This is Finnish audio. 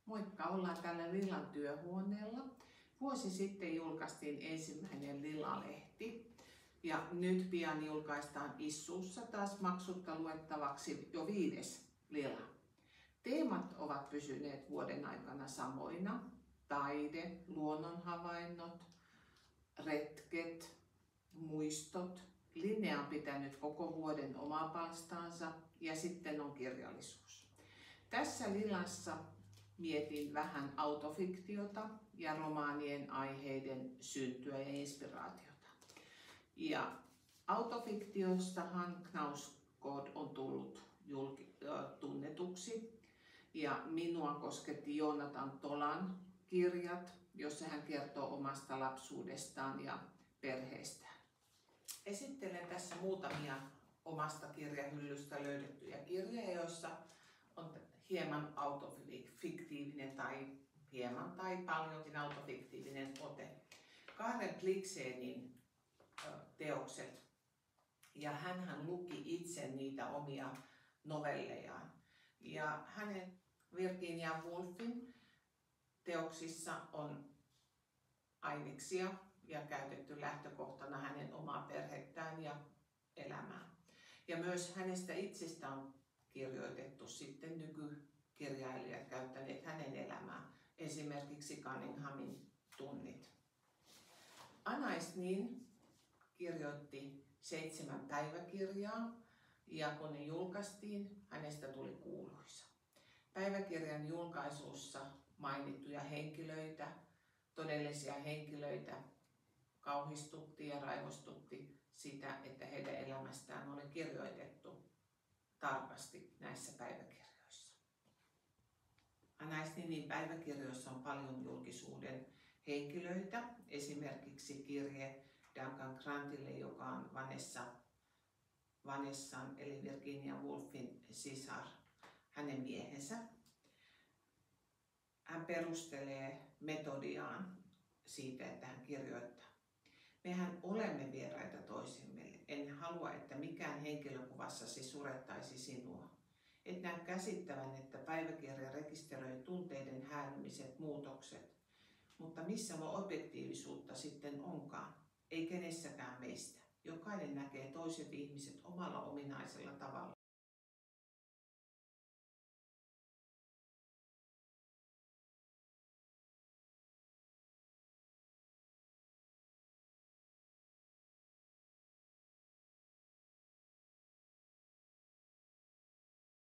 Moikka, ollaan täällä Lilan työhuoneella. Vuosi sitten julkaistiin ensimmäinen Lila-lehti ja nyt pian julkaistaan Issuussa taas maksutta luettavaksi jo 5. Lila. Teemat ovat pysyneet vuoden aikana samoina: taide, luonnonhavainnot, retket, muistot. Linnea on pitänyt koko vuoden omaa palstaansa ja sitten on kirjallisuus. Tässä Lilassa mietin vähän autofiktiota ja romaanien aiheiden syntyä ja inspiraatiota. Ja autofiktiostahan Knausgård on tullut tunnetuksi ja minua kosketti Joonatan Tolan kirjat, jossa hän kertoo omasta lapsuudestaan ja perheestään. Esittelen tässä muutamia omasta kirjahyllystä löydettyjä kirjoja, joissa on hieman autofiktiivinen tai hieman tai paljonkin autofiktiivinen ote. Karen Blixenin teokset, ja hänhän luki itse niitä omia novellejaan. Ja hänen Virginia Woolfin teoksissa on aineksia ja käytetty lähtökohtana hänen omaa perhettään ja elämää. Ja myös hänestä itsestään on kirjoitettu sitten nykykirjailijat käyttäneet hänen elämää, esimerkiksi Cunninghamin tunnit. Anais Nin kirjoitti 7 päiväkirjaa ja kun ne julkaistiin, hänestä tuli kuuluisa. Päiväkirjan julkaisussa mainittuja henkilöitä, todellisia henkilöitä, kauhistutti ja raivostutti sitä, että heidän elämästään oli kirjoitettu tarkasti näissä päiväkirjoissa. Anais Ninin päiväkirjoissa on paljon julkisuuden henkilöitä, esimerkiksi kirje Duncan Grantille, joka on Vanessan eli Virginia Woolfin sisar, hänen miehensä. Hän perustelee metodiaan siitä, että hän kirjoittaa: mehän olemme vieraita toisillemme. En halua, että mikään henkilökuvassasi surettaisi sinua. Et näe käsittävän, että päiväkirja rekisteröi tunteiden häällymiset muutokset. Mutta missä nuo objektiivisuutta sitten onkaan? Ei kenessäkään meistä. Jokainen näkee toiset ihmiset omalla ominaisella tavalla.